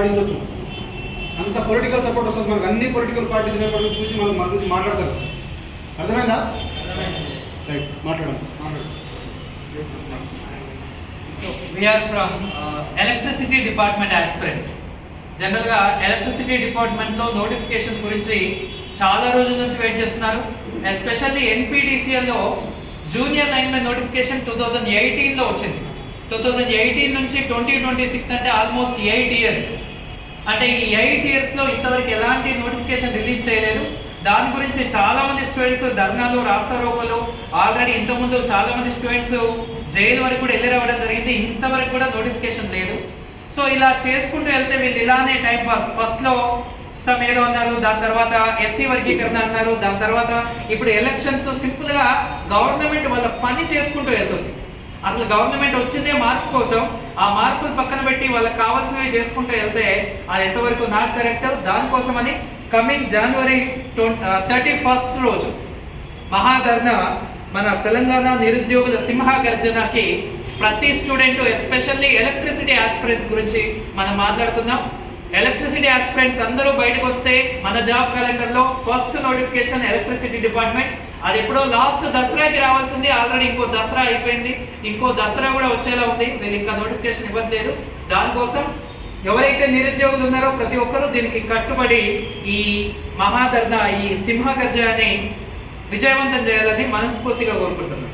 సాధించవచ్చు. అంత political support వస్తుంది మనకు. అన్ని పొలిటికల్ పార్టీస్ గురించి మనం మన గురించి మాట్లాడతారు. అర్థమైందా? రైట్, మాట్లాడండి. So we are from electricity department aspirants. జనరల్గా ఎలక్ట్రిసిటీ డిపార్ట్మెంట్లో నోటిఫికేషన్ గురించి చాలా రోజుల నుంచి వెయిట్ చేస్తున్నారు. ఎస్పెషల్లీ ఎన్పిడిసిఎల్లో జూనియర్ లైన్మెన్ నోటిఫికేషన్ 2018లో వచ్చింది. 2018 నుంచి 2026 అంటే ఆల్మోస్ట్ 8 ఇయర్స్. అంటే ఈ 8 ఇయర్స్లో ఇంతవరకు ఎలాంటి నోటిఫికేషన్ రిలీజ్ చేయలేదు. దాని గురించి చాలామంది స్టూడెంట్స్ ధర్నాలు, రాస్తారోకోలు, ఆల్రెడీ ఇంతకుముందు చాలామంది స్టూడెంట్స్ జైలు వరకు కూడా వెళ్ళి రావడం జరిగింది. ఇంతవరకు కూడా నోటిఫికేషన్ లేదు. సో ఇలా చేసుకుంటూ వెళ్తే వీళ్ళు ఇలానే టైం పాస్. ఫస్ట్లో సమ్ ఏదో అన్నారు, దాని తర్వాత ఎస్సీ వర్గీకరణ అన్నారు, దాని తర్వాత ఇప్పుడు ఎలక్షన్స్. సింపుల్గా గవర్నమెంట్ వాళ్ళ పని చేసుకుంటూ వెళ్తుంది. అసలు గవర్నమెంట్ వచ్చిందే మార్పు కోసం. ఆ మార్పులు పక్కన పెట్టి వాళ్ళకి కావాల్సినవి చేసుకుంటూ వెళ్తే అది ఎంతవరకు నాట్ కరెక్ట్. దానికోసమని కమింగ్ జనవరి 31 రోజు మహాధర్నా, మన తెలంగాణ నిరుద్యోగుల సింహగర్జనకి ప్రతి స్టూడెంట్, ఎస్పెషల్లీ ఎలక్ట్రిసిటీ ఆస్పిరెంట్స్ గురించి మనం మాట్లాడుతున్నాం. ఎలక్ట్రిసిటీ ఆస్పిరెంట్స్ అందరూ బయటకు వస్తే మన జాబ్ క్యాలెండర్లో ఫస్ట్ నోటిఫికేషన్ ఎలక్ట్రిసిటీ డిపార్ట్మెంట్. అది ఎప్పుడో లాస్ట్ దసరాకి రావాల్సింది. ఆల్రెడీ ఇంకో దసరా అయిపోయింది, ఇంకో దసరా కూడా వచ్చేలా ఉంది. వీళ్ళు ఇంకా నోటిఫికేషన్ ఇవ్వట్లేదు. దానికోసం ఎవరైతే నిరుద్యోగులు ఉన్నారో ప్రతి ఒక్కరూ దీనికి కట్టుబడి ఈ మహాధర్నా, ఈ సింహగర్జనని విజయవంతం చేయాలని మనస్ఫూర్తిగా కోరుకుంటున్నాను.